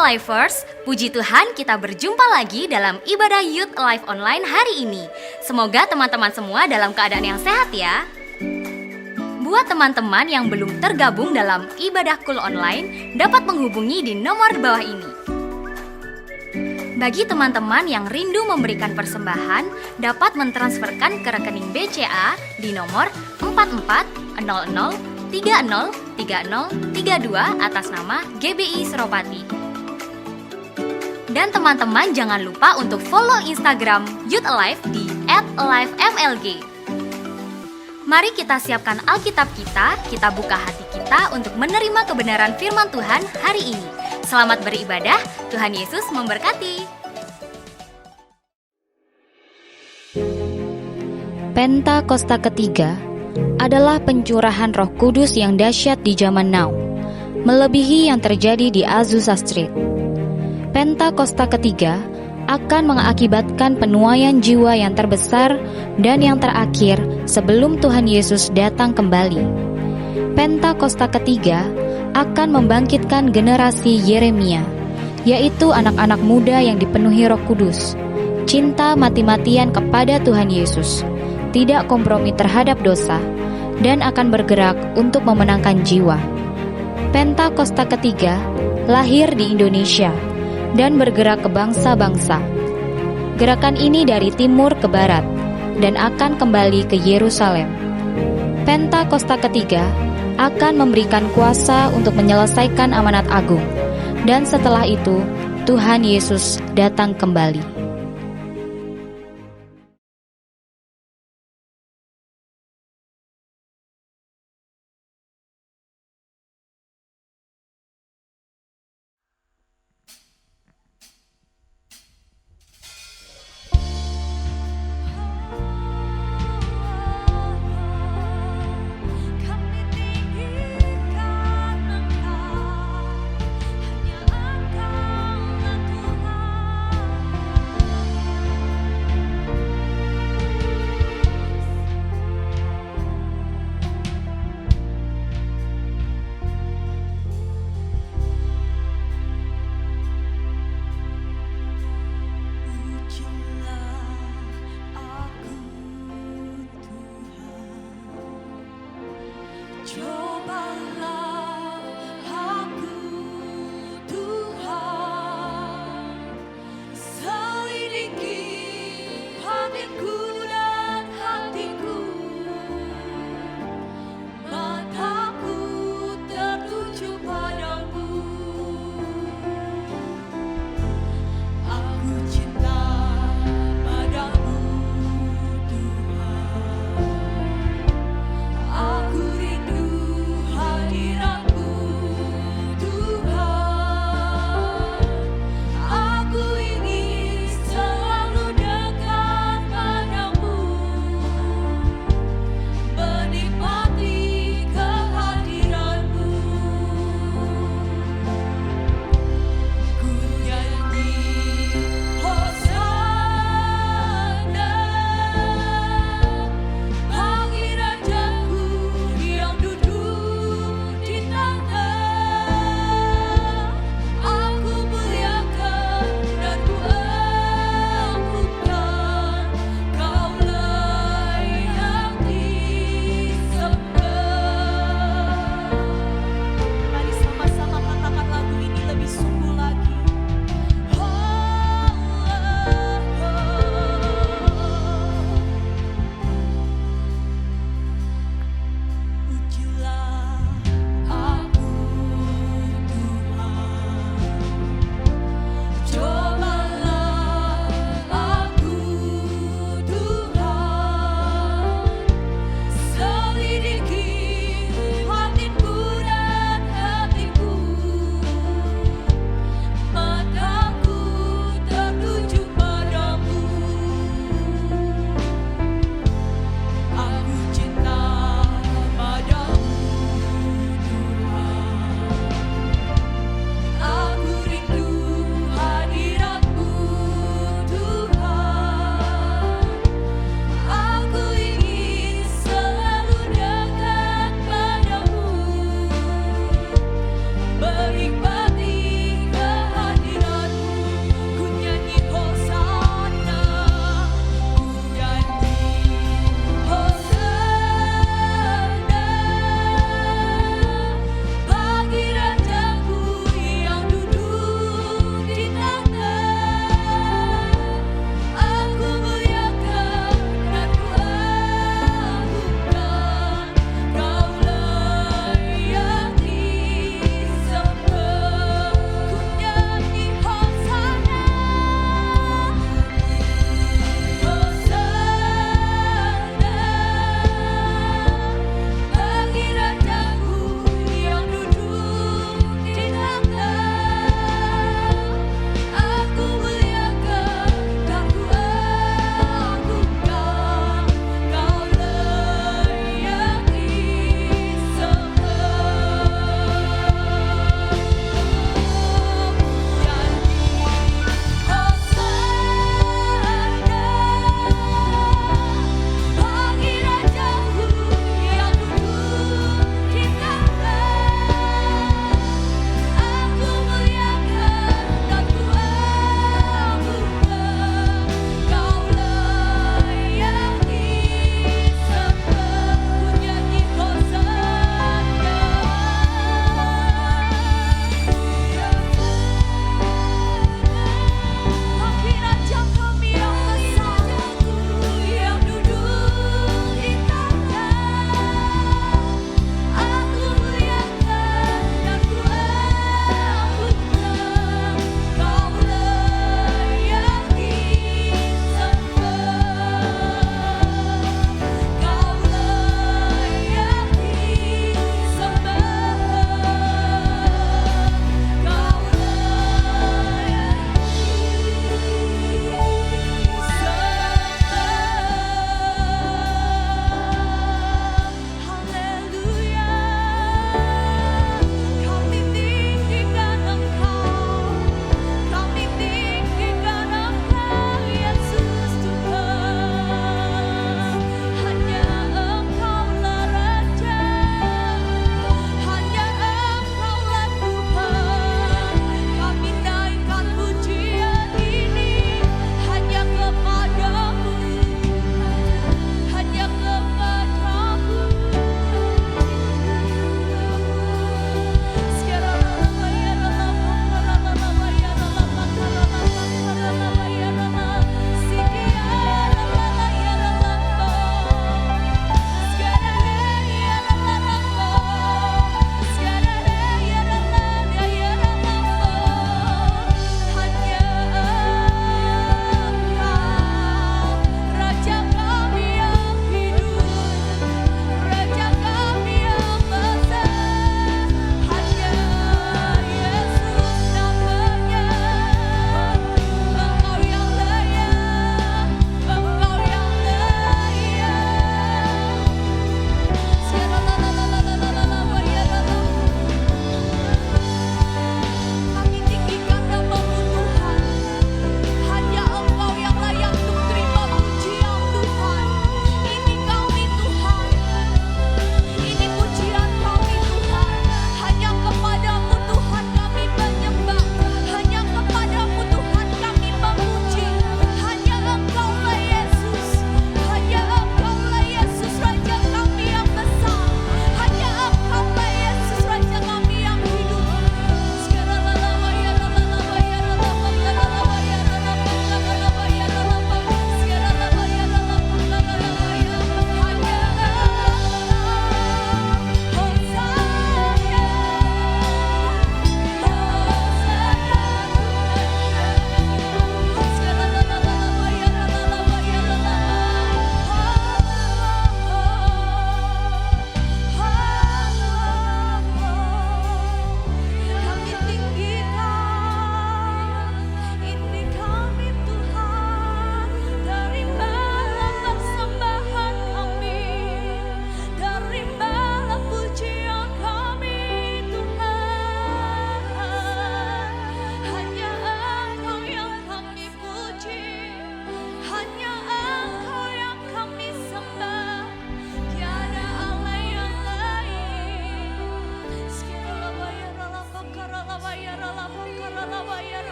Alivers, puji Tuhan kita berjumpa lagi dalam ibadah Youth Alive Online hari ini. Semoga teman-teman semua dalam keadaan yang sehat ya. Buat teman-teman yang belum tergabung dalam ibadah Cool Online, dapat menghubungi di nomor di bawah ini. Bagi teman-teman yang rindu memberikan persembahan, dapat mentransferkan ke rekening BCA di nomor 4400303032 atas nama GBI Seropati. Dan teman-teman jangan lupa untuk follow Instagram Youth Alive di @alivemlg. Mari kita siapkan Alkitab kita buka hati kita untuk menerima kebenaran firman Tuhan hari ini. Selamat beribadah, Tuhan Yesus memberkati. Pentakosta ketiga adalah pencurahan Roh Kudus yang dahsyat di zaman now, melebihi yang terjadi di Azusa Street. Pentakosta ketiga akan mengakibatkan penuaian jiwa yang terbesar dan yang terakhir sebelum Tuhan Yesus datang kembali. Pentakosta ketiga akan membangkitkan generasi Yeremia, yaitu anak-anak muda yang dipenuhi Roh Kudus, cinta mati-matian kepada Tuhan Yesus, tidak kompromi terhadap dosa, dan akan bergerak untuk memenangkan jiwa. Pentakosta ketiga lahir di Indonesia dan bergerak ke bangsa-bangsa. Gerakan ini dari timur ke barat dan akan kembali ke Yerusalem. Pentakosta ketiga akan memberikan kuasa untuk menyelesaikan amanat agung, dan setelah itu Tuhan Yesus datang kembali.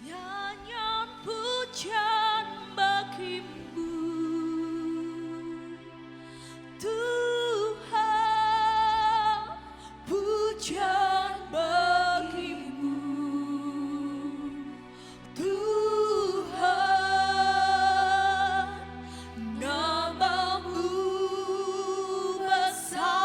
Nyanyian pujian bagimu Tuhan, pujian bagimu Tuhan, namamu besar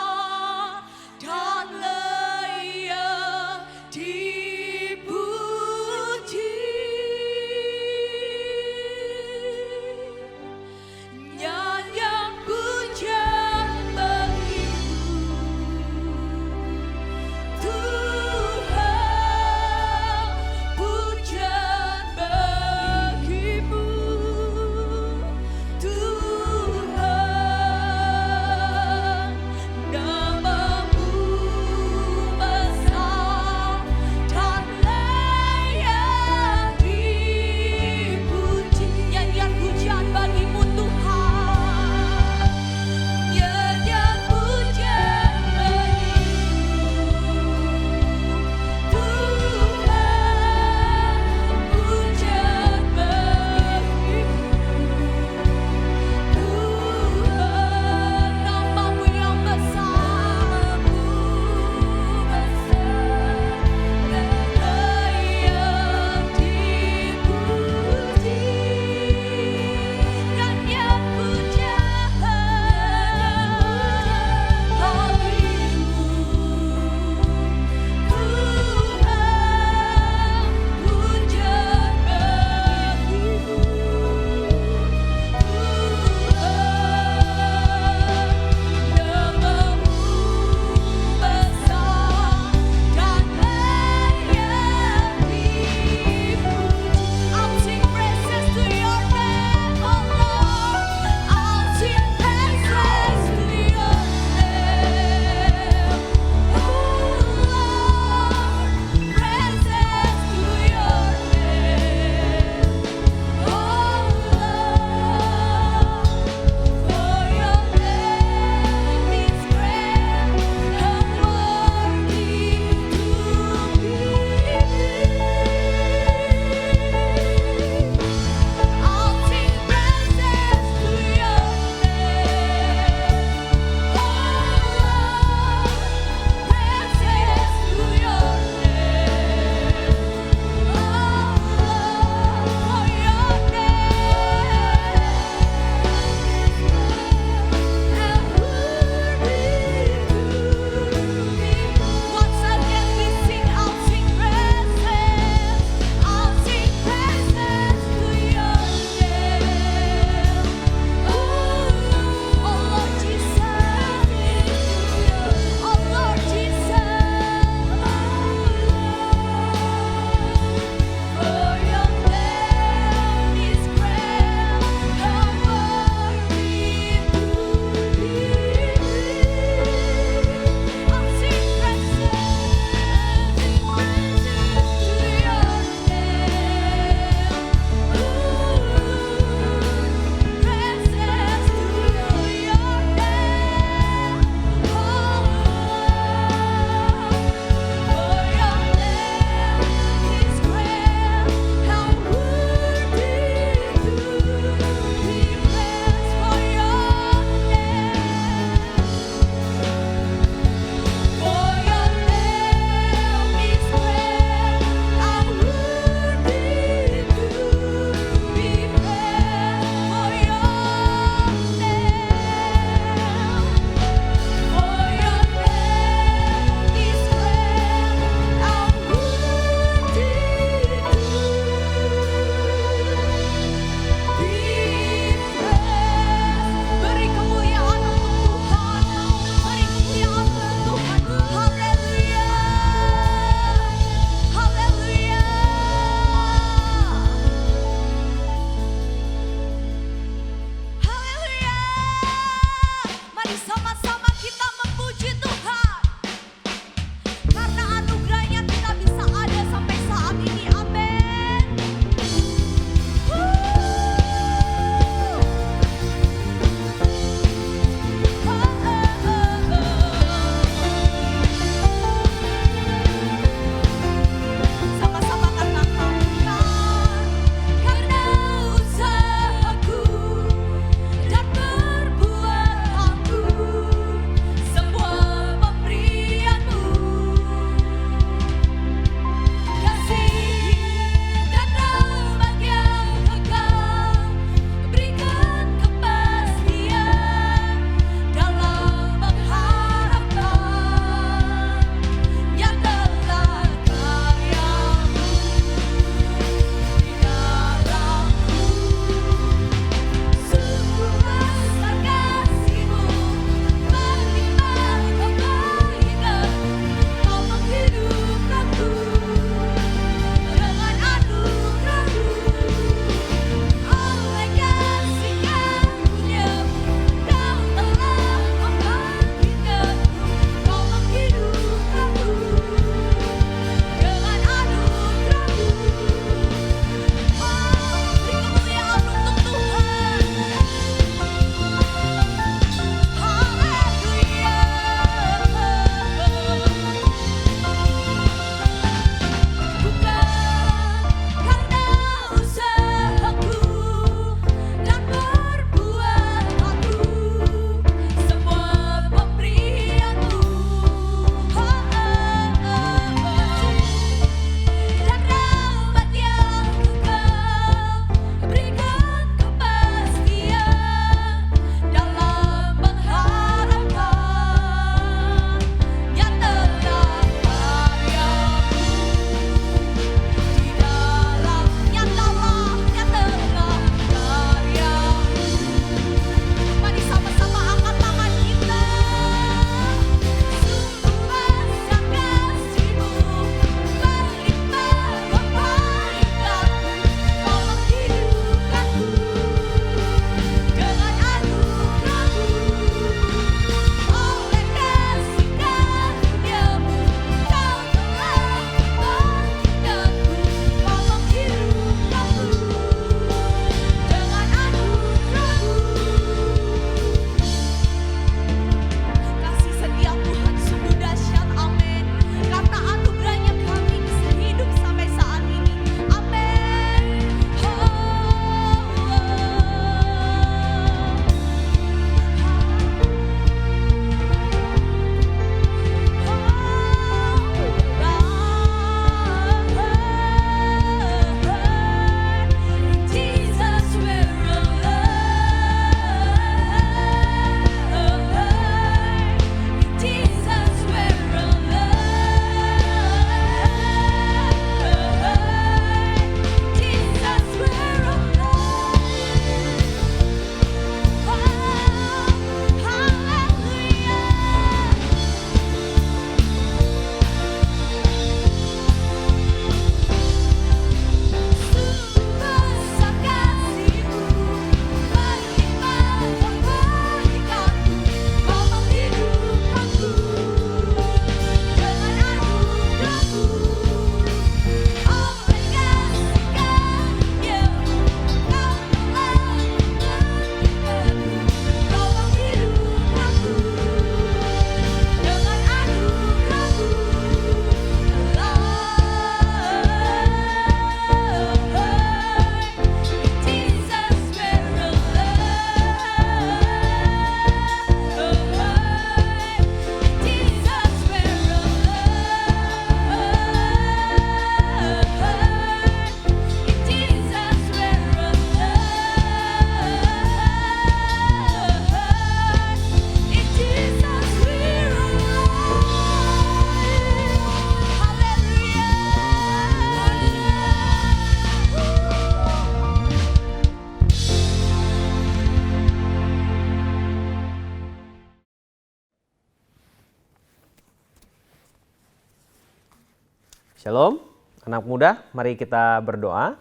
Shalom, anak muda, mari kita berdoa.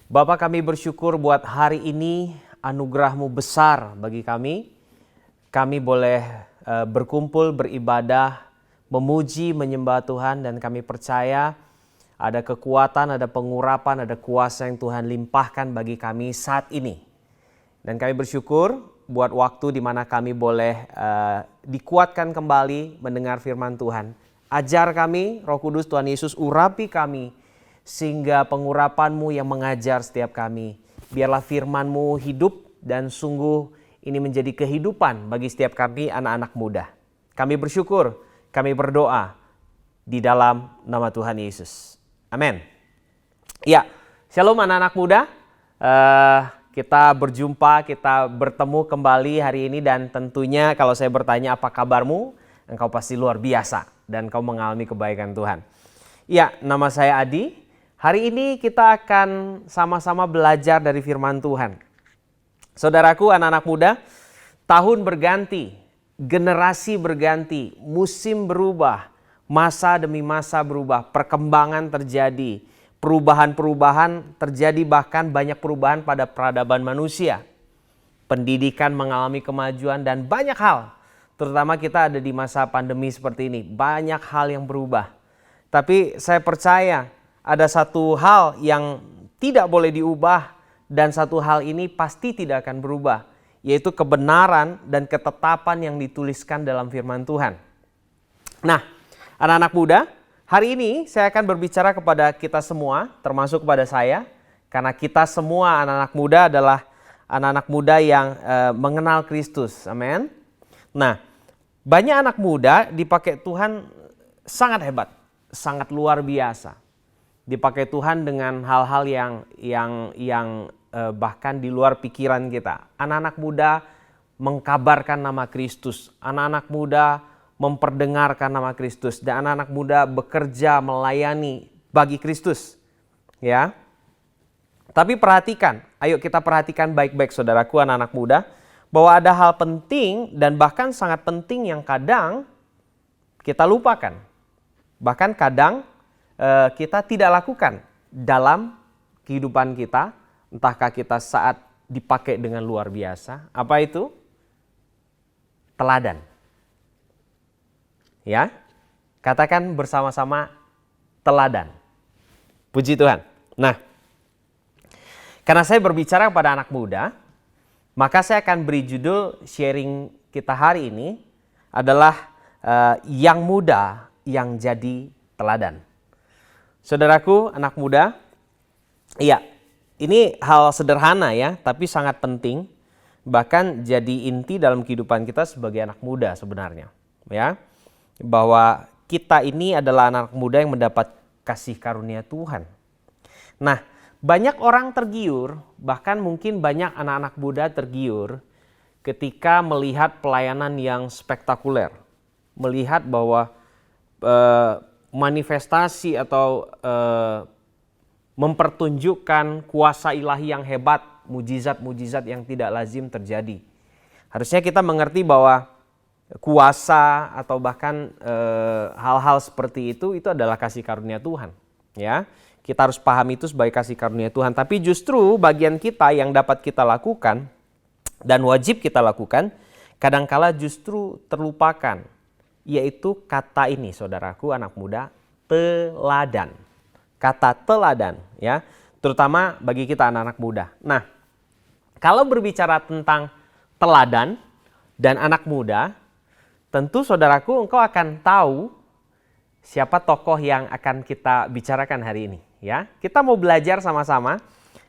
Bapa, kami bersyukur buat hari ini, anugerah-Mu besar bagi kami. Kami boleh berkumpul, beribadah, memuji, menyembah Tuhan, dan kami percaya ada kekuatan, ada pengurapan, ada kuasa yang Tuhan limpahkan bagi kami saat ini. Dan kami bersyukur buat waktu di mana kami boleh dikuatkan kembali mendengar firman Tuhan. Ajar kami, Roh Kudus Tuhan Yesus, urapi kami sehingga pengurapan-Mu yang mengajar setiap kami. Biarlah firman-Mu hidup dan sungguh ini menjadi kehidupan bagi setiap kami anak-anak muda. Kami bersyukur, kami berdoa di dalam nama Tuhan Yesus. Amin. Ya, shalom anak-anak muda. Kita berjumpa, kita bertemu kembali hari ini dan tentunya kalau saya bertanya apa kabarmu, engkau pasti luar biasa dan kau mengalami kebaikan Tuhan. Ya, nama saya Adi. Hari ini kita akan sama-sama belajar dari firman Tuhan. Saudaraku, anak-anak muda, tahun berganti, generasi berganti, musim berubah, masa demi masa berubah, perkembangan terjadi, perubahan-perubahan terjadi, bahkan banyak perubahan pada peradaban manusia. Pendidikan mengalami kemajuan dan banyak hal. Terutama kita ada di masa pandemi seperti ini, banyak hal yang berubah. Tapi saya percaya ada satu hal yang tidak boleh diubah dan satu hal ini pasti tidak akan berubah, yaitu kebenaran dan ketetapan yang dituliskan dalam firman Tuhan. Nah, anak-anak muda, hari ini saya akan berbicara kepada kita semua, termasuk kepada saya, karena kita semua anak-anak muda adalah anak-anak muda yang mengenal Kristus. Amin. Nah, banyak anak muda dipakai Tuhan sangat hebat, sangat luar biasa. Dipakai Tuhan dengan hal-hal yang bahkan di luar pikiran kita. Anak-anak muda mengkabarkan nama Kristus, anak-anak muda memperdengarkan nama Kristus, dan anak-anak muda bekerja melayani bagi Kristus. Ya. Tapi perhatikan, ayo kita perhatikan baik-baik saudaraku anak-anak muda, bahwa ada hal penting dan bahkan sangat penting yang kadang kita lupakan. Bahkan kadang kita tidak lakukan dalam kehidupan kita, entahkah kita saat dipakai dengan luar biasa. Apa itu? Teladan. Ya, katakan bersama-sama teladan. Puji Tuhan. Nah, karena saya berbicara kepada anak muda, maka saya akan beri judul sharing kita hari ini adalah yang muda yang jadi teladan. Saudaraku, anak muda, iya, ini hal sederhana ya, tapi sangat penting, bahkan jadi inti dalam kehidupan kita sebagai anak muda sebenarnya. Ya, bahwa kita ini adalah anak muda yang mendapat kasih karunia Tuhan. Nah, banyak orang tergiur, bahkan mungkin banyak anak-anak muda tergiur ketika melihat pelayanan yang spektakuler. Melihat bahwa manifestasi atau mempertunjukkan kuasa ilahi yang hebat, mujizat-mujizat yang tidak lazim terjadi. Harusnya kita mengerti bahwa kuasa atau bahkan hal-hal seperti itu adalah kasih karunia Tuhan. Ya, kita harus paham itu sebagai kasih karunia Tuhan. Tapi justru bagian kita yang dapat kita lakukan dan wajib kita lakukan, kadangkala justru terlupakan, yaitu kata ini, saudaraku anak muda, teladan. Kata teladan, ya, terutama bagi kita anak-anak muda. Nah, kalau berbicara tentang teladan dan anak muda, tentu saudaraku engkau akan tahu siapa tokoh yang akan kita bicarakan hari ini. Ya, kita mau belajar sama-sama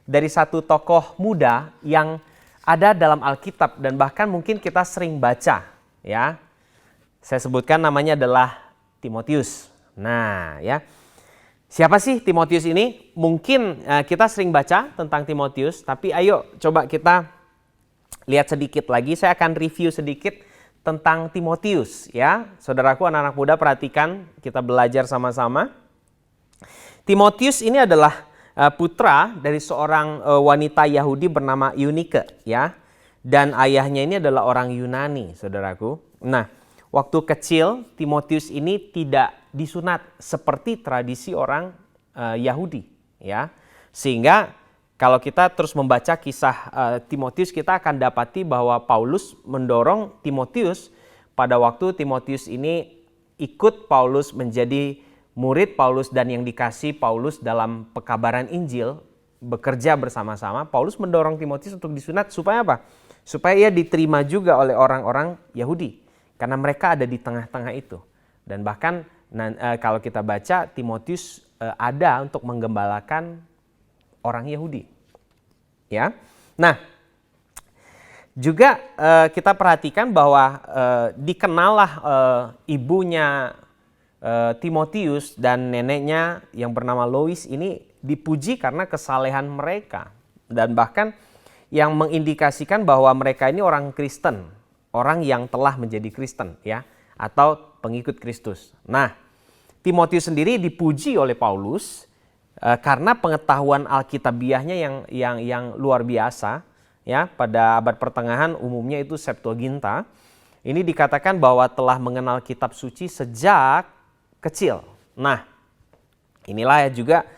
dari satu tokoh muda yang ada dalam Alkitab dan bahkan mungkin kita sering baca. Ya, saya sebutkan namanya adalah Timotius. Nah, ya, siapa sih Timotius ini? Mungkin kita sering baca tentang Timotius, tapi ayo coba kita lihat sedikit lagi. Saya akan review sedikit tentang Timotius, ya. Saudaraku anak-anak muda, perhatikan, kita belajar sama-sama. Timotius ini adalah putra dari seorang wanita Yahudi bernama Eunike, ya. Dan ayahnya ini adalah orang Yunani, saudaraku. Nah, waktu kecil Timotius ini tidak disunat seperti tradisi orang Yahudi, ya. Sehingga kalau kita terus membaca kisah Timotius, kita akan dapati bahwa Paulus mendorong Timotius pada waktu Timotius ini ikut Paulus menjadi murid Paulus dan yang dikasih Paulus dalam pekabaran Injil, bekerja bersama-sama. Paulus mendorong Timotius untuk disunat supaya apa? Supaya ia diterima juga oleh orang-orang Yahudi. Karena mereka ada di tengah-tengah itu. Dan bahkan kalau kita baca, Timotius ada untuk menggembalakan orang Yahudi. Ya. Nah, juga kita perhatikan bahwa dikenallah ibunya Timotius dan neneknya yang bernama Lois ini dipuji karena kesalehan mereka. Dan bahkan yang mengindikasikan bahwa mereka ini orang Kristen, orang yang telah menjadi Kristen, ya, atau pengikut Kristus. Nah, Timotius sendiri dipuji oleh Paulus karena pengetahuan Alkitabiahnya yang luar biasa, ya. Pada abad pertengahan umumnya itu Septuaginta. Ini dikatakan bahwa telah mengenal kitab suci sejak kecil. Nah, inilah juga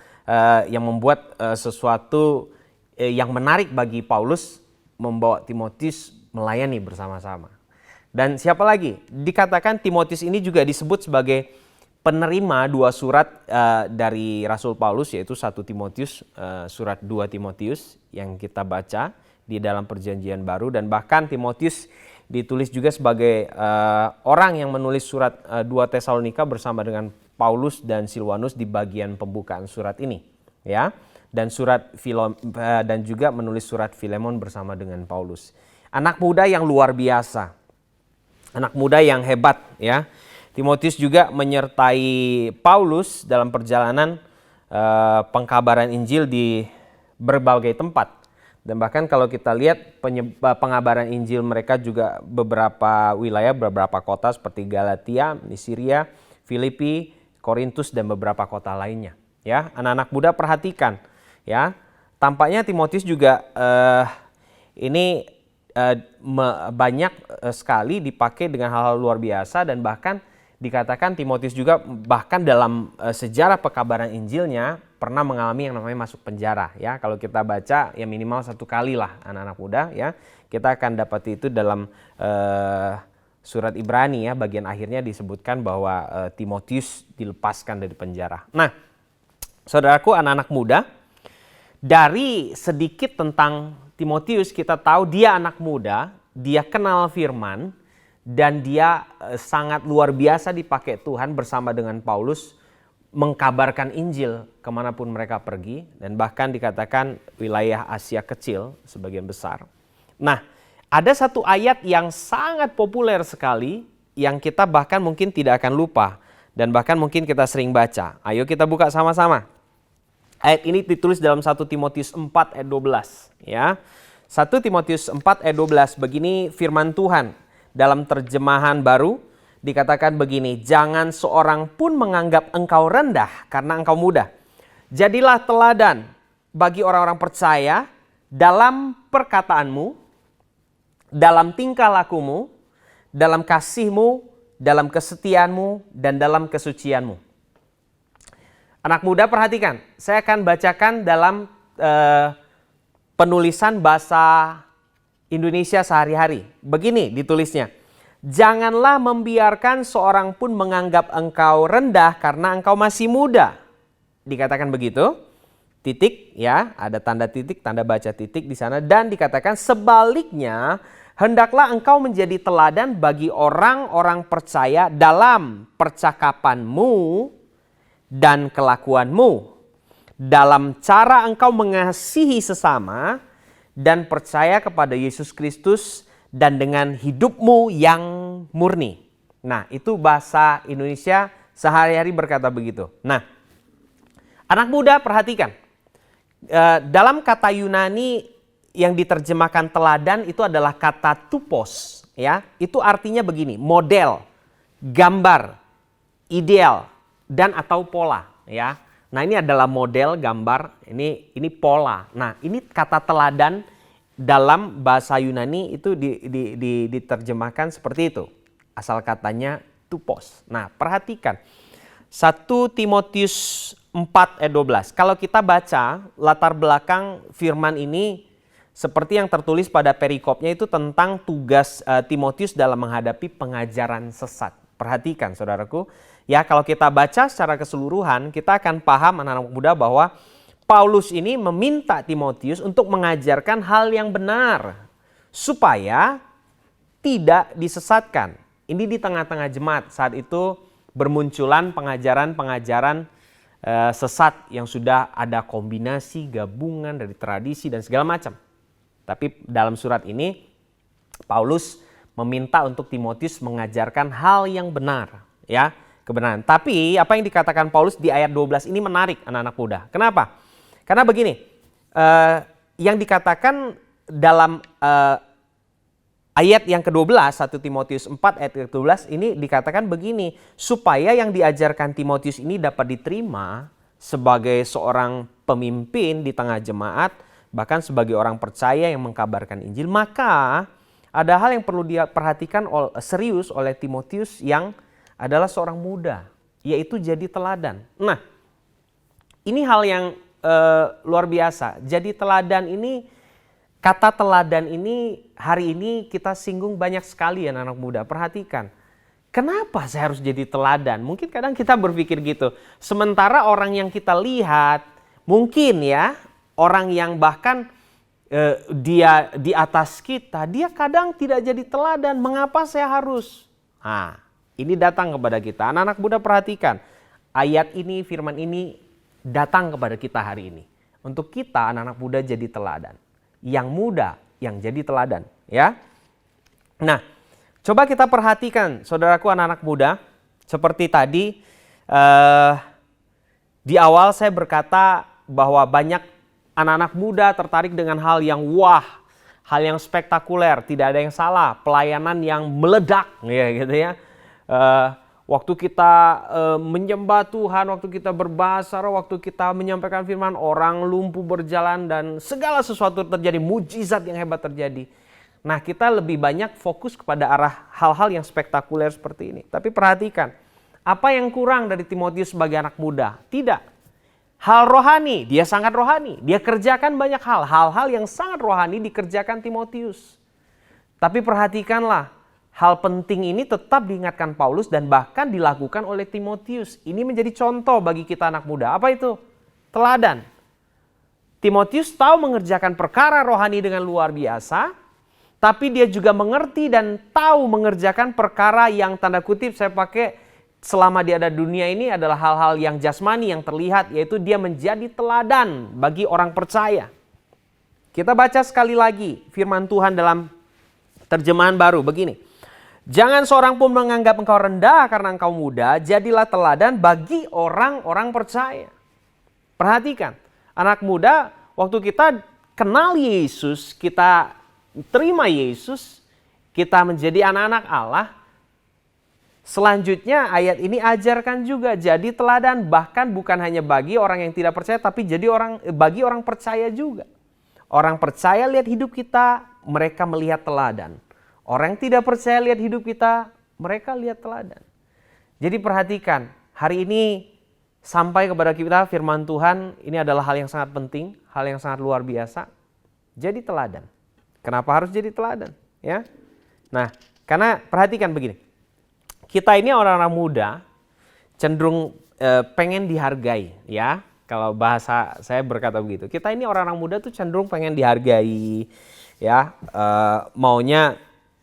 yang membuat sesuatu yang menarik bagi Paulus membawa Timotius melayani bersama-sama. Dan siapa lagi? Dikatakan Timotius ini juga disebut sebagai penerima 2 surat dari Rasul Paulus, yaitu 1 Timotius, surat 2 Timotius yang kita baca di dalam Perjanjian Baru. Dan bahkan Timotius ditulis juga sebagai orang yang menulis surat 2 Tesalonika bersama dengan Paulus dan Silwanus di bagian pembukaan surat ini, ya. Dan dan juga menulis surat Filemon bersama dengan Paulus. Anak muda yang luar biasa, anak muda yang hebat, ya. Timotius juga menyertai Paulus dalam perjalanan pengkabaran Injil di berbagai tempat. Dan bahkan kalau kita lihat pengabaran Injil mereka juga beberapa wilayah, beberapa kota seperti Galatia, di Syria, Filipi, Korintus dan beberapa kota lainnya. Ya, anak-anak muda perhatikan, ya. Tampaknya Timotius juga ini banyak sekali dipakai dengan hal-hal luar biasa, dan bahkan dikatakan Timotius juga bahkan dalam sejarah pekabaran Injilnya pernah mengalami yang namanya masuk penjara, ya. Kalau kita baca ya minimal 1 kali lah anak-anak muda, ya. Kita akan dapat itu dalam surat Ibrani, ya, bagian akhirnya disebutkan bahwa Timotius dilepaskan dari penjara. Nah, saudaraku anak-anak muda, dari sedikit tentang Timotius kita tahu dia anak muda, dia kenal firman, dan dia sangat luar biasa dipakai Tuhan bersama dengan Paulus mengkabarkan Injil kemanapun mereka pergi, dan bahkan dikatakan wilayah Asia kecil sebagian besar. Nah, ada satu ayat yang sangat populer sekali yang kita bahkan mungkin tidak akan lupa dan bahkan mungkin kita sering baca. Ayo kita buka sama-sama. Ayat ini ditulis dalam 1 Timotius 4 ayat 12, ya. 1 Timotius 4 ayat 12, begini firman Tuhan dalam terjemahan baru, dikatakan begini, jangan seorang pun menganggap engkau rendah karena engkau muda. Jadilah teladan bagi orang-orang percaya dalam perkataanmu, dalam tingkah lakumu, dalam kasihmu, dalam kesetiaanmu, dan dalam kesucianmu. Anak muda perhatikan, saya akan bacakan dalam penulisan bahasa Indonesia sehari-hari. Begini ditulisnya, janganlah membiarkan seorang pun menganggap engkau rendah karena engkau masih muda. Dikatakan begitu, titik, ya, ada tanda titik, tanda baca titik di sana. Dan dikatakan sebaliknya, hendaklah engkau menjadi teladan bagi orang-orang percaya dalam percakapanmu dan kelakuanmu, dalam cara engkau mengasihi sesama dan percaya kepada Yesus Kristus dan dengan hidupmu yang murni. Nah, itu bahasa Indonesia sehari-hari berkata begitu. Nah, anak muda perhatikan, dalam kata Yunani yang diterjemahkan teladan itu adalah kata tupos, ya. Itu artinya begini, model, gambar, ideal, dan atau pola, ya. Nah, ini adalah model, gambar, ini pola. Nah, ini kata teladan dalam bahasa Yunani itu diterjemahkan seperti itu. Asal katanya tupos. Nah, perhatikan. 1 Timotius 4 ayat 12. Kalau kita baca latar belakang firman ini seperti yang tertulis pada perikopnya itu tentang tugas Timotius dalam menghadapi pengajaran sesat. Perhatikan saudaraku, ya kalau kita baca secara keseluruhan kita akan paham anak-anak muda bahwa Paulus ini meminta Timotius untuk mengajarkan hal yang benar supaya tidak disesatkan. Ini di tengah-tengah jemaat saat itu bermunculan pengajaran-pengajaran sesat yang sudah ada kombinasi gabungan dari tradisi dan segala macam. Tapi dalam surat ini Paulus meminta untuk Timotius mengajarkan hal yang benar, ya, kebenaran. Tapi apa yang dikatakan Paulus di ayat 12 ini menarik anak-anak muda. Kenapa? Karena begini, yang dikatakan dalam ayat yang ke-12, 1 Timotius 4 ayat ke-12 ini dikatakan begini, supaya yang diajarkan Timotius ini dapat diterima sebagai seorang pemimpin di tengah jemaat, bahkan sebagai orang percaya yang mengkabarkan Injil, maka ada hal yang perlu diperhatikan serius oleh Timotius yang adalah seorang muda, yaitu jadi teladan. Nah, ini hal yang luar biasa. Jadi teladan ini, kata teladan ini hari ini kita singgung banyak sekali ya anak muda. Perhatikan, kenapa saya harus jadi teladan? Mungkin kadang kita berpikir gitu. Sementara orang yang kita lihat, mungkin ya, orang yang bahkan dia di atas kita, dia kadang tidak jadi teladan. Mengapa saya harus? Nah, ini datang kepada kita. Anak-anak muda perhatikan, ayat ini, firman ini datang kepada kita hari ini. Untuk kita anak-anak muda jadi teladan. Yang muda yang jadi teladan, ya. Nah, coba kita perhatikan saudaraku anak-anak muda, seperti tadi di awal saya berkata bahwa banyak anak-anak muda tertarik dengan hal yang wah, hal yang spektakuler, tidak ada yang salah, pelayanan yang meledak, ya gitu ya. Waktu kita menyembah Tuhan, waktu kita berbahasa, waktu kita menyampaikan firman, orang lumpuh berjalan dan segala sesuatu terjadi, mujizat yang hebat terjadi. Nah, kita lebih banyak fokus kepada arah hal-hal yang spektakuler seperti ini. Tapi perhatikan, apa yang kurang dari Timotius sebagai anak muda? Tidak. Hal rohani, dia sangat rohani. Dia kerjakan banyak hal. Hal-hal yang sangat rohani dikerjakan Timotius. Tapi perhatikanlah, hal penting ini tetap diingatkan Paulus dan bahkan dilakukan oleh Timotius. Ini menjadi contoh bagi kita anak muda. Apa itu? Teladan. Timotius tahu mengerjakan perkara rohani dengan luar biasa, tapi dia juga mengerti dan tahu mengerjakan perkara yang tanda kutip saya pakai selama dia ada dunia ini adalah hal-hal yang jasmani yang terlihat, yaitu dia menjadi teladan bagi orang percaya. Kita baca sekali lagi firman Tuhan dalam terjemahan baru begini. Jangan seorang pun menganggap engkau rendah karena engkau muda, jadilah teladan bagi orang-orang percaya. Perhatikan, anak muda, waktu kita kenal Yesus, kita terima Yesus, kita menjadi anak-anak Allah. Selanjutnya ayat ini ajarkan juga jadi teladan, bahkan bukan hanya bagi orang yang tidak percaya, tapi bagi orang percaya juga. Orang percaya lihat hidup kita, mereka melihat teladan. Orang yang tidak percaya lihat hidup kita, mereka lihat teladan. Jadi perhatikan, hari ini sampai kepada kita firman Tuhan, ini adalah hal yang sangat penting, hal yang sangat luar biasa. Jadi teladan. Kenapa harus jadi teladan? Ya. Nah, karena perhatikan begini. Kita ini orang-orang muda cenderung pengen dihargai, ya. Kalau bahasa saya berkata begitu. Kita ini orang-orang muda tuh cenderung pengen dihargai, ya. Maunya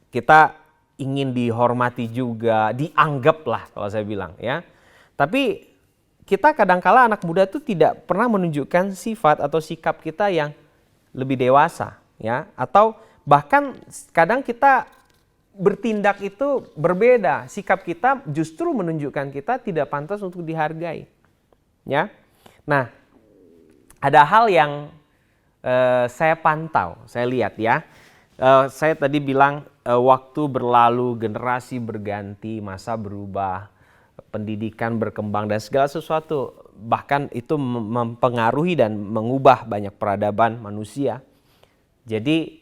kita ingin dihormati juga, dianggap lah kalau saya bilang, ya. Tapi kita kadangkala anak muda itu tidak pernah menunjukkan sifat atau sikap kita yang lebih dewasa, ya. Atau bahkan kadang kita bertindak itu berbeda. Sikap kita justru menunjukkan kita tidak pantas untuk dihargai, ya. Nah, ada hal yang saya pantau, saya lihat ya. Saya tadi bilang waktu berlalu, generasi berganti, masa berubah, pendidikan berkembang dan segala sesuatu. Bahkan itu mempengaruhi dan mengubah banyak peradaban manusia. Jadi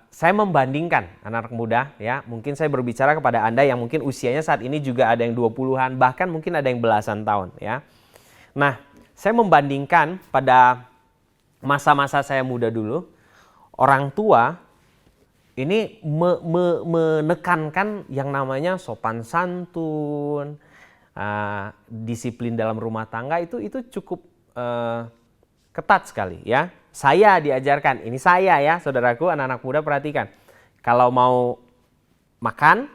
saya membandingkan anak-anak muda ya. Mungkin saya berbicara kepada Anda yang mungkin usianya saat ini juga ada yang 20-an, bahkan mungkin ada yang belasan tahun ya. Nah, saya membandingkan pada masa-masa saya muda dulu, orang tua ini menekankan yang namanya sopan santun, disiplin dalam rumah tangga itu cukup ketat sekali ya. Saya diajarkan, ini saya ya saudaraku, anak-anak muda perhatikan. Kalau mau makan,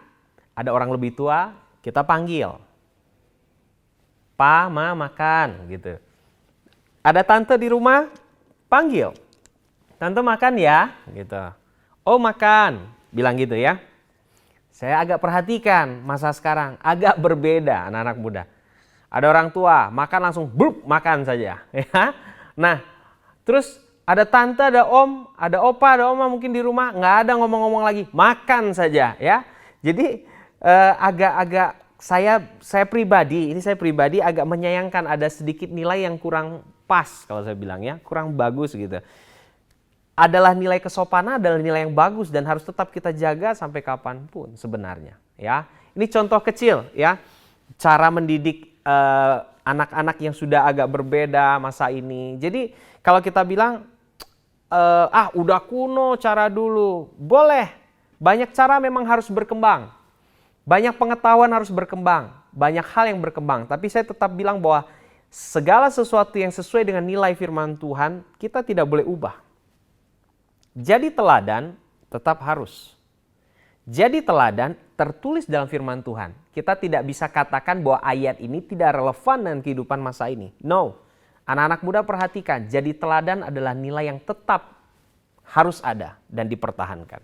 ada orang lebih tua, kita panggil. Pa, ma, makan gitu. Ada tante di rumah, panggil. Tante makan ya gitu. Oh makan, bilang gitu ya. Saya agak perhatikan masa sekarang, agak berbeda anak-anak muda. Ada orang tua, makan langsung blup, makan saja ya. Nah, terus ada tante, ada om, ada opa, ada oma mungkin di rumah, nggak ada ngomong-ngomong lagi, makan saja ya. Jadi agak-agak saya pribadi agak menyayangkan ada sedikit nilai yang kurang pas kalau saya bilang ya, kurang bagus gitu. Adalah nilai kesopanan, adalah nilai yang bagus dan harus tetap kita jaga sampai kapanpun sebenarnya ya. Ini contoh kecil ya, cara mendidik anak-anak yang sudah agak berbeda masa ini. Jadi kalau kita bilang udah kuno cara dulu, boleh. Banyak cara memang harus berkembang. Banyak pengetahuan harus berkembang. Banyak hal yang berkembang. Tapi saya tetap bilang bahwa segala sesuatu yang sesuai dengan nilai firman Tuhan, kita tidak boleh ubah. Jadi teladan tetap harus. Jadi teladan tertulis dalam firman Tuhan. Kita tidak bisa katakan bahwa ayat ini tidak relevan dengan kehidupan masa ini. No. Anak-anak muda perhatikan, jadi teladan adalah nilai yang tetap harus ada dan dipertahankan.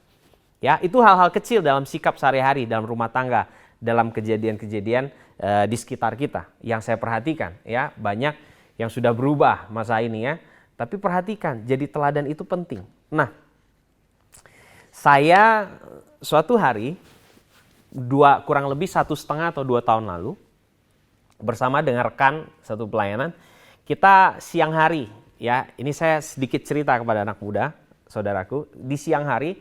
Ya, itu hal-hal kecil dalam sikap sehari-hari, dalam rumah tangga, dalam kejadian-kejadian di sekitar kita yang saya perhatikan. Ya, banyak yang sudah berubah masa ini ya. Tapi perhatikan, jadi teladan itu penting. Nah, saya suatu hari kurang lebih 1,5 atau 2 tahun lalu bersama dengan rekan satu pelayanan, kita siang hari ya, ini saya sedikit cerita kepada anak muda, saudaraku, di siang hari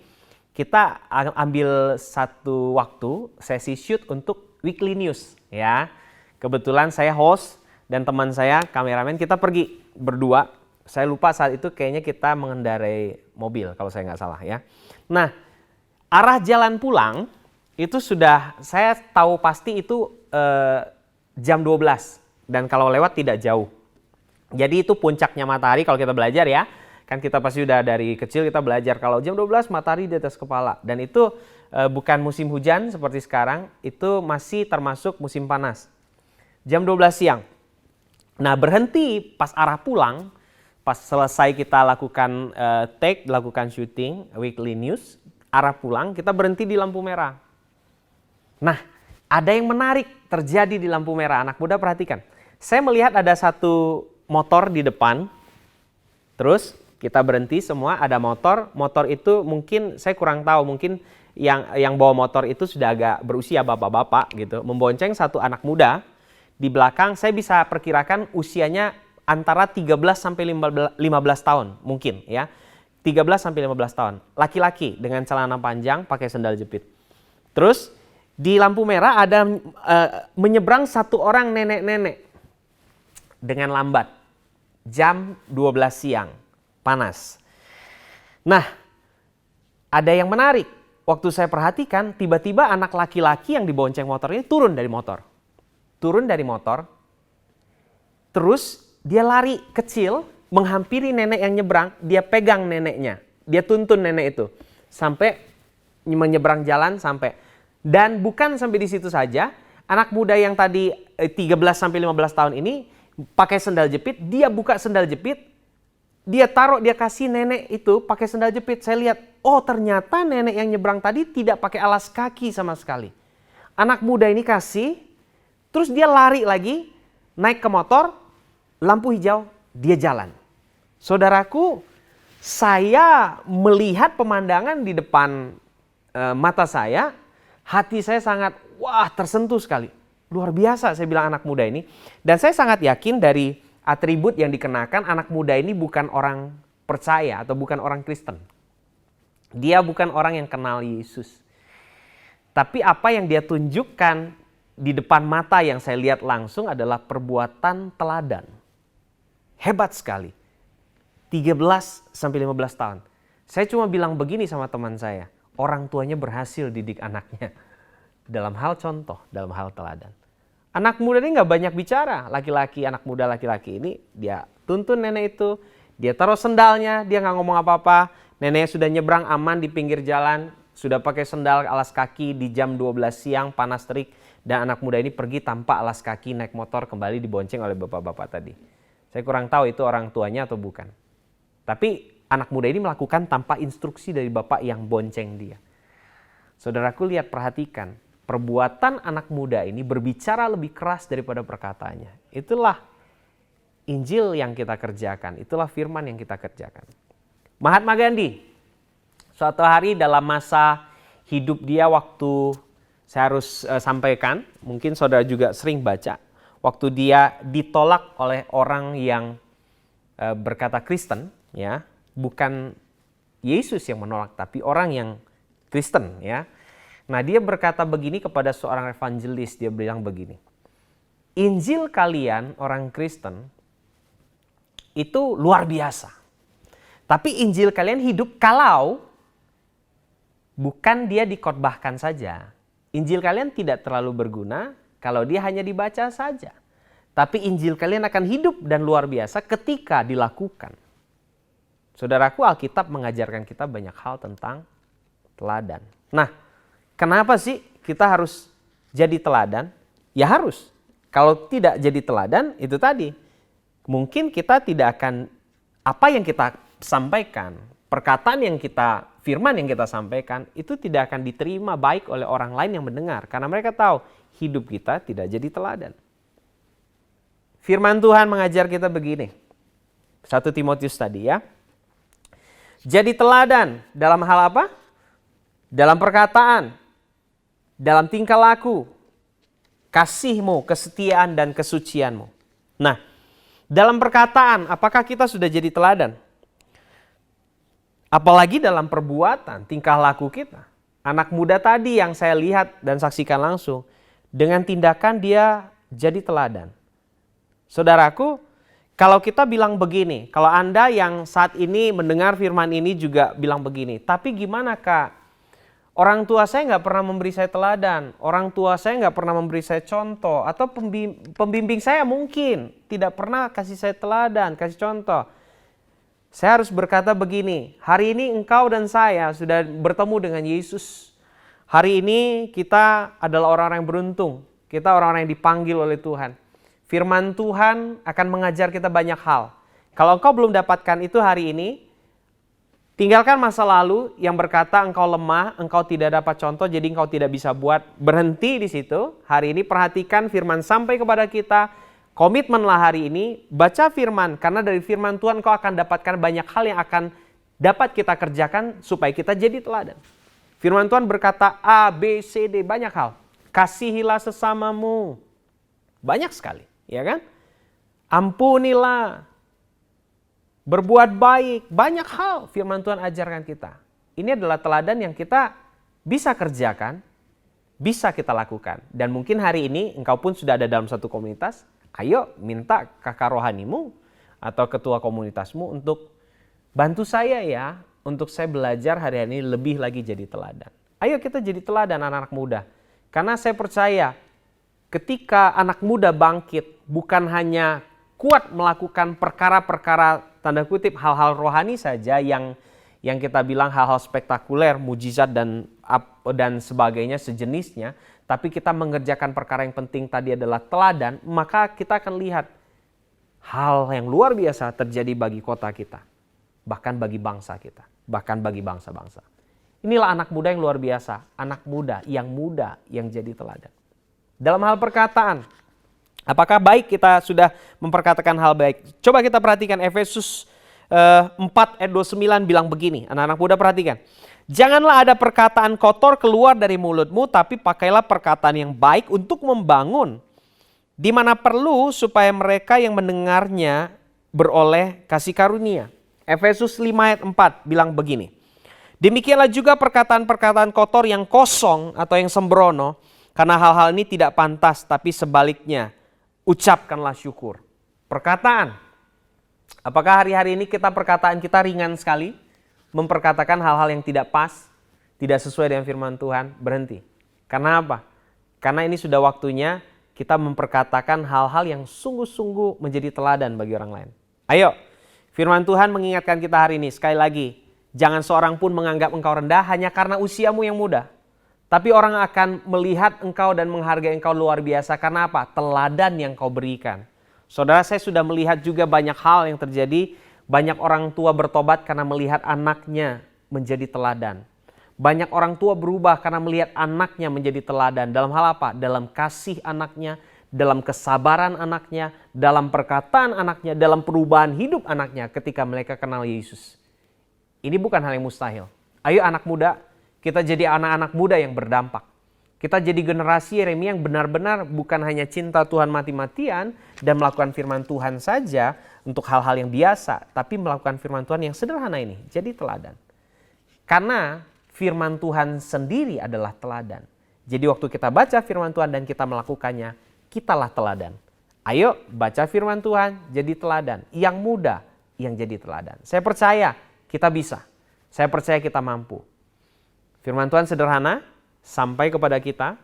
kita ambil satu waktu sesi shoot untuk weekly news ya. Kebetulan saya host dan teman saya kameramen, kita pergi berdua. Saya lupa saat itu kayaknya kita mengendarai mobil kalau saya nggak salah ya. Nah, arah jalan pulang itu sudah saya tahu pasti itu jam 12 dan kalau lewat tidak jauh. Jadi itu puncaknya matahari kalau kita belajar ya. Kan kita pasti udah dari kecil kita belajar kalau jam 12 matahari di atas kepala. Dan itu bukan musim hujan seperti sekarang, itu masih termasuk musim panas. Jam 12 siang. Nah berhenti pas arah pulang, pas selesai kita lakukan take, lakukan syuting, weekly news, arah pulang kita berhenti di lampu merah. Nah ada yang menarik terjadi di lampu merah, anak muda perhatikan. Saya melihat ada satu motor di depan, terus kita berhenti semua, ada motor itu mungkin saya kurang tahu, mungkin yang bawa motor itu sudah agak berusia bapak-bapak gitu, membonceng satu anak muda di belakang. Saya bisa perkirakan usianya antara 13 sampai 15 tahun mungkin ya. 13 sampai 15 tahun. Laki-laki dengan celana panjang pakai sandal jepit. Terus di lampu merah ada menyeberang satu orang nenek-nenek dengan lambat. Jam 12 siang. Panas. Nah, ada yang menarik. Waktu saya perhatikan, tiba-tiba anak laki-laki yang dibonceng motor ini turun dari motor. Terus dia lari kecil, menghampiri nenek yang nyebrang, dia pegang neneknya. Dia tuntun nenek itu. Sampai menyeberang jalan sampai. Dan bukan sampai di situ saja, anak muda yang tadi 13 sampai 15 tahun ini pakai sandal jepit, dia buka sandal jepit, dia taruh, dia kasih nenek itu pakai sandal jepit. Saya lihat, oh ternyata nenek yang nyebrang tadi tidak pakai alas kaki sama sekali. Anak muda ini kasih, terus dia lari lagi, naik ke motor, lampu hijau, dia jalan. Saudaraku, saya melihat pemandangan di depan mata saya, hati saya sangat, tersentuh sekali. Luar biasa saya bilang anak muda ini. Dan saya sangat yakin dari atribut yang dikenakan anak muda ini bukan orang percaya atau bukan orang Kristen. Dia bukan orang yang kenal Yesus. Tapi apa yang dia tunjukkan di depan mata yang saya lihat langsung adalah perbuatan teladan. Hebat sekali. 13 sampai 15 tahun. Saya cuma bilang begini sama teman saya. Orang tuanya berhasil didik anaknya. Dalam hal contoh, dalam hal teladan. Anak muda ini gak banyak bicara. Laki-laki, anak muda laki-laki ini dia tuntun nenek itu. Dia taruh sendalnya, dia gak ngomong apa-apa. Neneknya sudah nyebrang aman di pinggir jalan. Sudah pakai sendal alas kaki di jam 12 siang, panas terik. Dan anak muda ini pergi tanpa alas kaki, naik motor kembali dibonceng oleh bapak-bapak tadi. Saya kurang tahu itu orang tuanya atau bukan. Tapi anak muda ini melakukan tanpa instruksi dari bapak yang bonceng dia. Saudaraku lihat, perhatikan. Perbuatan anak muda ini berbicara lebih keras daripada perkataannya. Itulah Injil yang kita kerjakan. Itulah firman yang kita kerjakan. Mahatma Gandhi. Suatu hari dalam masa hidup dia, waktu saya harus sampaikan, mungkin saudara juga sering baca, waktu dia ditolak oleh orang yang berkata Kristen, ya, bukan Yesus yang menolak, tapi orang yang Kristen, ya. Nah, dia berkata begini kepada seorang evangelis, dia bilang begini, Injil kalian orang Kristen itu luar biasa, tapi Injil kalian hidup kalau bukan dia dikhotbahkan saja. Injil kalian tidak terlalu berguna kalau dia hanya dibaca saja. Tapi Injil kalian akan hidup dan luar biasa ketika dilakukan. Saudaraku, Alkitab mengajarkan kita banyak hal tentang teladan. Nah, kenapa sih kita harus jadi teladan? Ya harus. Kalau tidak jadi teladan, itu tadi. Mungkin kita tidak akan, apa yang kita sampaikan, perkataan yang kita, firman yang kita sampaikan, itu tidak akan diterima baik oleh orang lain yang mendengar. Karena mereka tahu hidup kita tidak jadi teladan. Firman Tuhan mengajar kita begini. 1 Timotius tadi, ya. Jadi teladan dalam hal apa? Dalam perkataan, dalam tingkah laku, kasihmu, kesetiaan, dan kesucianmu. Nah, dalam perkataan, apakah kita sudah jadi teladan? Apalagi dalam perbuatan, tingkah laku kita. Anak muda tadi yang saya lihat dan saksikan langsung, dengan tindakan dia jadi teladan. Saudaraku, kalau kita bilang begini, kalau Anda yang saat ini mendengar firman ini juga bilang begini, tapi gimana Kak? Orang tua saya nggak pernah memberi saya teladan, orang tua saya nggak pernah memberi saya contoh, atau pembimbing saya mungkin tidak pernah kasih saya teladan, kasih contoh. Saya harus berkata begini, hari ini engkau dan saya sudah bertemu dengan Yesus. Hari ini kita adalah orang-orang yang beruntung, kita orang-orang yang dipanggil oleh Tuhan. Firman Tuhan akan mengajar kita banyak hal. Kalau engkau belum dapatkan itu hari ini, tinggalkan masa lalu yang berkata engkau lemah, engkau tidak dapat contoh, jadi engkau tidak bisa buat. Berhenti di situ. Hari ini perhatikan firman sampai kepada kita. Komitmenlah hari ini, baca firman. Karena dari firman Tuhan kau akan dapatkan banyak hal yang akan dapat kita kerjakan supaya kita jadi teladan. Firman Tuhan berkata A, B, C, D, banyak hal. Kasihilah sesamamu. Banyak sekali, ya kan? Ampunilah. Berbuat baik, banyak hal firman Tuhan ajarkan kita. Ini adalah teladan yang kita bisa kerjakan, bisa kita lakukan. Dan mungkin hari ini engkau pun sudah ada dalam satu komunitas, ayo minta kakak rohanimu atau ketua komunitasmu untuk bantu saya ya, untuk saya belajar hari ini lebih lagi jadi teladan. Ayo kita jadi teladan anak-anak muda. Karena saya percaya ketika anak muda bangkit, bukan hanya kuat melakukan perkara-perkara tanda kutip hal-hal rohani saja yang kita bilang hal-hal spektakuler, mujizat dan sebagainya sejenisnya, tapi kita mengerjakan perkara yang penting tadi adalah teladan, maka kita akan lihat hal yang luar biasa terjadi bagi kota kita, bahkan bagi bangsa kita, bahkan bagi bangsa-bangsa. Inilah anak muda yang luar biasa, anak muda yang jadi teladan. Dalam hal perkataan, apakah baik kita sudah memperkatakan hal baik? Coba kita perhatikan Efesus 4 ayat 29 bilang begini, anak-anak muda perhatikan. Janganlah ada perkataan kotor keluar dari mulutmu, tapi pakailah perkataan yang baik untuk membangun, di mana perlu supaya mereka yang mendengarnya beroleh kasih karunia. Efesus 5 ayat 4 bilang begini. Demikianlah juga perkataan-perkataan kotor yang kosong atau yang sembrono, karena hal-hal ini tidak pantas, tapi sebaliknya ucapkanlah syukur. Perkataan. Apakah hari-hari ini perkataan kita ringan sekali? Memperkatakan hal-hal yang tidak pas, tidak sesuai dengan firman Tuhan, berhenti. Karena apa? Karena ini sudah waktunya kita memperkatakan hal-hal yang sungguh-sungguh menjadi teladan bagi orang lain. Ayo, firman Tuhan mengingatkan kita hari ini, sekali lagi, jangan seorang pun menganggap engkau rendah hanya karena usiamu yang muda. Tapi orang akan melihat engkau dan menghargai engkau luar biasa. Karena apa? Teladan yang kau berikan. Saudara, saya sudah melihat juga banyak hal yang terjadi. Banyak orang tua bertobat karena melihat anaknya menjadi teladan. Banyak orang tua berubah karena melihat anaknya menjadi teladan. Dalam hal apa? Dalam kasih anaknya, dalam kesabaran anaknya, dalam perkataan anaknya, dalam perubahan hidup anaknya ketika mereka kenal Yesus. Ini bukan hal yang mustahil. Ayo anak muda, kita jadi anak-anak muda yang berdampak. Kita jadi generasi Yeremia yang benar-benar bukan hanya cinta Tuhan mati-matian dan melakukan firman Tuhan saja untuk hal-hal yang biasa, tapi melakukan firman Tuhan yang sederhana ini, jadi teladan. Karena firman Tuhan sendiri adalah teladan. Jadi waktu kita baca firman Tuhan dan kita melakukannya, kitalah teladan. Ayo baca firman Tuhan, jadi teladan. Yang muda yang jadi teladan. Saya percaya kita bisa. Saya percaya kita mampu. Firman Tuhan sederhana, sampai kepada kita.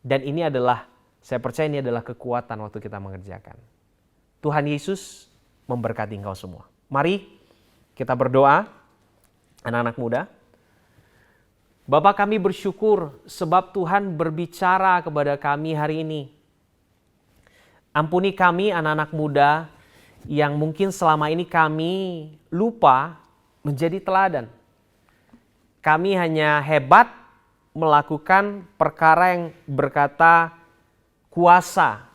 Dan ini adalah, saya percaya ini adalah kekuatan waktu kita mengerjakan. Tuhan Yesus memberkati engkau semua. Mari kita berdoa, anak-anak muda. Bapa, kami bersyukur sebab Tuhan berbicara kepada kami hari ini. Ampuni kami anak-anak muda yang mungkin selama ini kami lupa menjadi teladan. Kami hanya hebat melakukan perkara yang berkata kuasa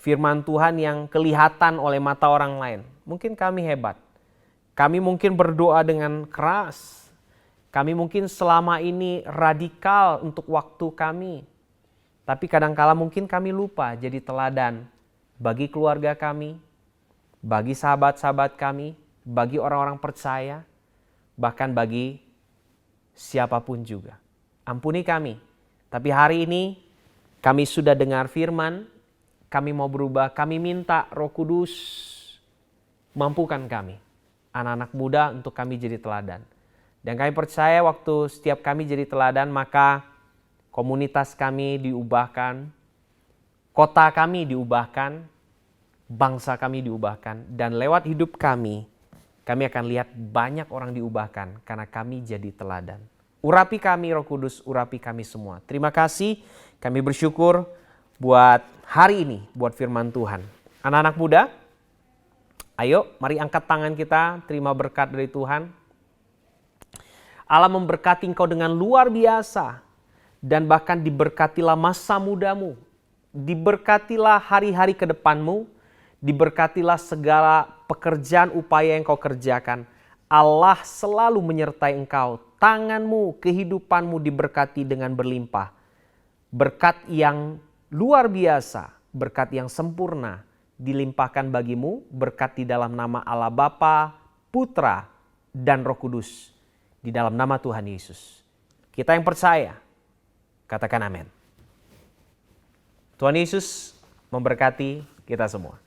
firman Tuhan yang kelihatan oleh mata orang lain. Mungkin kami hebat. Kami mungkin berdoa dengan keras. Kami mungkin selama ini radikal untuk waktu kami. Tapi kadangkala mungkin kami lupa jadi teladan bagi keluarga kami, bagi sahabat-sahabat kami, bagi orang-orang percaya, bahkan bagi siapapun juga. Ampuni kami. Tapi hari ini kami sudah dengar firman, kami mau berubah, kami minta Roh Kudus mampukan kami, anak-anak muda, untuk kami jadi teladan. Dan kami percaya waktu setiap kami jadi teladan, maka komunitas kami diubahkan, kota kami diubahkan, bangsa kami diubahkan, dan lewat hidup kami akan lihat banyak orang diubahkan karena kami jadi teladan. Urapi kami Roh Kudus, urapi kami semua. Terima kasih, kami bersyukur buat hari ini, buat firman Tuhan. Anak-anak muda, ayo mari angkat tangan kita, terima berkat dari Tuhan. Allah memberkati engkau dengan luar biasa, dan bahkan diberkatilah masa mudamu, diberkatilah hari-hari ke depanmu, diberkatilah segala pekerjaan upaya yang kau kerjakan. Allah selalu menyertai engkau, tanganmu, kehidupanmu diberkati dengan berlimpah. Berkat yang luar biasa, berkat yang sempurna dilimpahkan bagimu, berkat di dalam nama Allah Bapa, Putra, dan Roh Kudus. Di dalam nama Tuhan Yesus. Kita yang percaya, katakan amin. Tuhan Yesus memberkati kita semua.